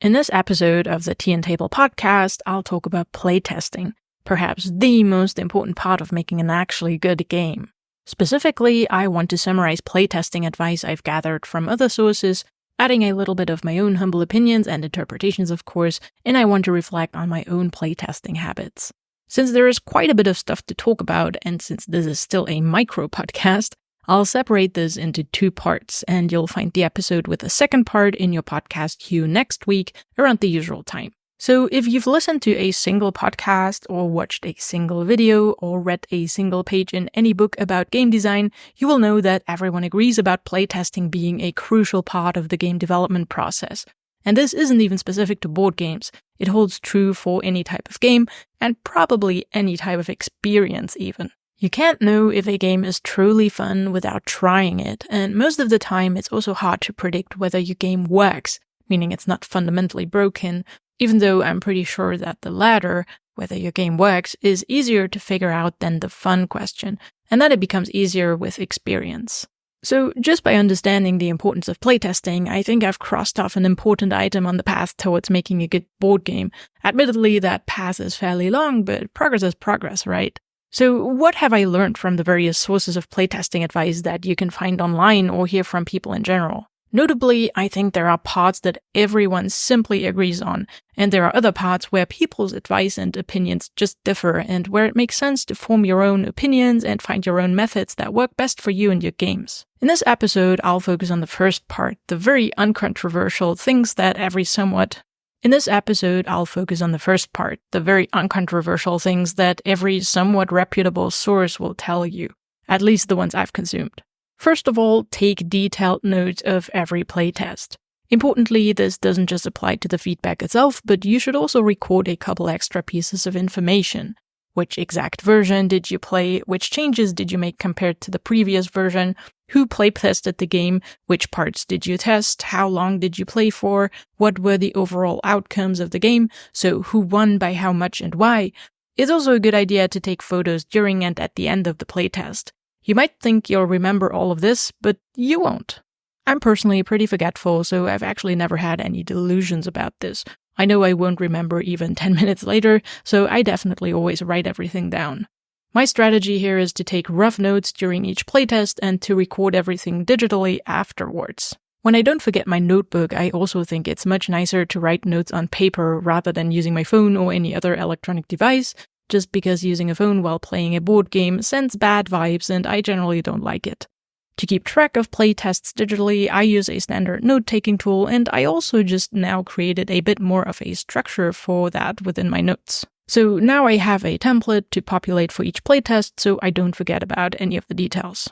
In this episode of the Tea and Table podcast, I'll talk about playtesting, perhaps the most important part of making an actually good game. Specifically, I want to summarize playtesting advice I've gathered from other sources, adding a little bit of my own humble opinions and interpretations, of course, and I want to reflect on my own playtesting habits. Since there is quite a bit of stuff to talk about, and since this is still a micro podcast, I'll separate this into two parts, and you'll find the episode with the second part in your podcast queue next week around the usual time. So if you've listened to a single podcast or watched a single video or read a single page in any book about game design, you will know that everyone agrees about playtesting being a crucial part of the game development process. And this isn't even specific to board games. It holds true for any type of game and probably any type of experience even. You can't know if a game is truly fun without trying it, and most of the time it's also hard to predict whether your game works, meaning it's not fundamentally broken, even though I'm pretty sure that the latter, whether your game works, is easier to figure out than the fun question, and that it becomes easier with experience. So just by understanding the importance of playtesting, I think I've crossed off an important item on the path towards making a good board game. Admittedly, that path is fairly long, but progress is progress, right? So what have I learned from the various sources of playtesting advice that you can find online or hear from people in general? Notably, I think there are parts that everyone simply agrees on, and there are other parts where people's advice and opinions just differ, and where it makes sense to form your own opinions and find your own methods that work best for you and your games. In this episode, I'll focus on the first part, the very uncontroversial things that every somewhat reputable source will tell you, at least the ones I've consumed. First of all, take detailed notes of every playtest. Importantly, this doesn't just apply to the feedback itself, but you should also record a couple extra pieces of information. Which exact version did you play? Which changes did you make compared to the previous version? Who playtested the game? Which parts did you test? How long did you play for? What were the overall outcomes of the game? So who won by how much and why? It's also a good idea to take photos during and at the end of the playtest. You might think you'll remember all of this, but you won't. I'm personally pretty forgetful, so I've actually never had any delusions about this. I know I won't remember even 10 minutes later, so I definitely always write everything down. My strategy here is to take rough notes during each playtest and to record everything digitally afterwards. When I don't forget my notebook, I also think it's much nicer to write notes on paper rather than using my phone or any other electronic device, just because using a phone while playing a board game sends bad vibes and I generally don't like it. To keep track of playtests digitally, I use a standard note-taking tool, and I also just now created a bit more of a structure for that within my notes. So now I have a template to populate for each playtest so I don't forget about any of the details.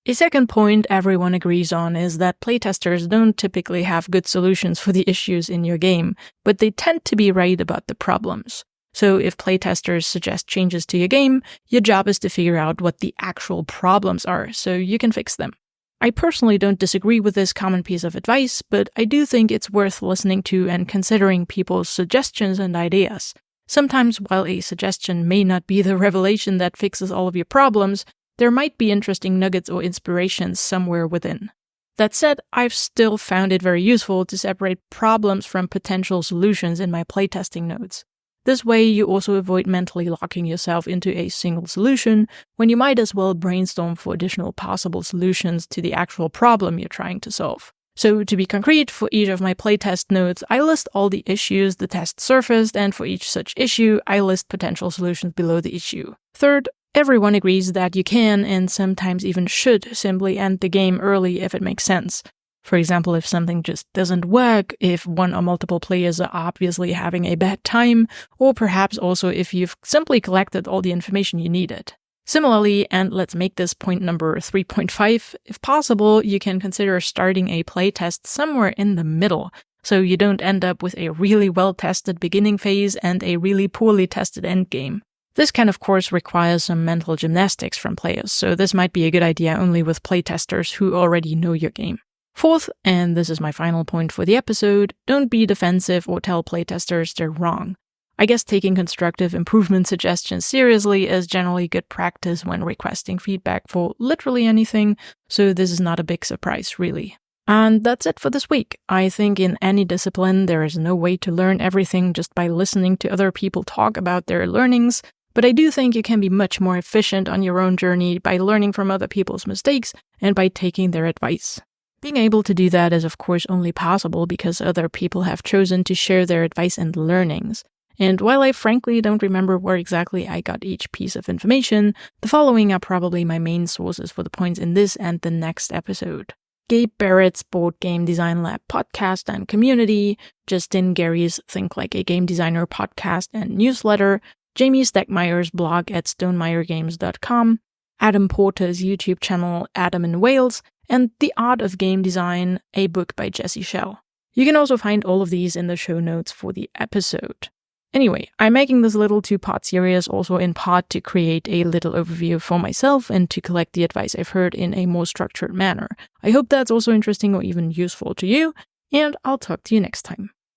A second point everyone agrees on is that playtesters don't typically have good solutions for the issues in your game, but they tend to be right about the problems. So if playtesters suggest changes to your game, your job is to figure out what the actual problems are so you can fix them. I personally don't disagree with this common piece of advice, but I do think it's worth listening to and considering people's suggestions and ideas. Sometimes while a suggestion may not be the revelation that fixes all of your problems, there might be interesting nuggets or inspirations somewhere within. That said, I've still found it very useful to separate problems from potential solutions in my playtesting notes. This way, you also avoid mentally locking yourself into a single solution when you might as well brainstorm for additional possible solutions to the actual problem you're trying to solve. So to be concrete, for each of my playtest notes, I list all the issues the test surfaced, and for each such issue, I list potential solutions below the issue. Third, everyone agrees that you can, and sometimes even should, simply end the game early if it makes sense. For example, if something just doesn't work, if one or multiple players are obviously having a bad time, or perhaps also if you've simply collected all the information you needed. Similarly, and let's make this point number 3.5, if possible, you can consider starting a playtest somewhere in the middle, so you don't end up with a really well-tested beginning phase and a really poorly tested endgame. This can of course require some mental gymnastics from players, so this might be a good idea only with playtesters who already know your game. Fourth, and this is my final point for the episode, don't be defensive or tell playtesters they're wrong. I guess taking constructive improvement suggestions seriously is generally good practice when requesting feedback for literally anything, so this is not a big surprise, really. And that's it for this week. I think in any discipline, there is no way to learn everything just by listening to other people talk about their learnings, but I do think you can be much more efficient on your own journey by learning from other people's mistakes and by taking their advice. Being able to do that is of course only possible because other people have chosen to share their advice and learnings. And while I frankly don't remember where exactly I got each piece of information, the following are probably my main sources for the points in this and the next episode. Gabe Barrett's Board Game Design Lab podcast and community, Justin Gary's Think Like a Game Designer podcast and newsletter, Jamey Stegmaier's blog at stonemeiergames.com, Adam Porter's YouTube channel Adam in Wales, and The Art of Game Design, a book by Schell. You can also find all of these in the show notes for the episode. Anyway, I'm making this little two-part series also in part to create a little overview for myself and to collect the advice I've heard in a more structured manner. I hope that's also interesting or even useful to you, and I'll talk to you next time.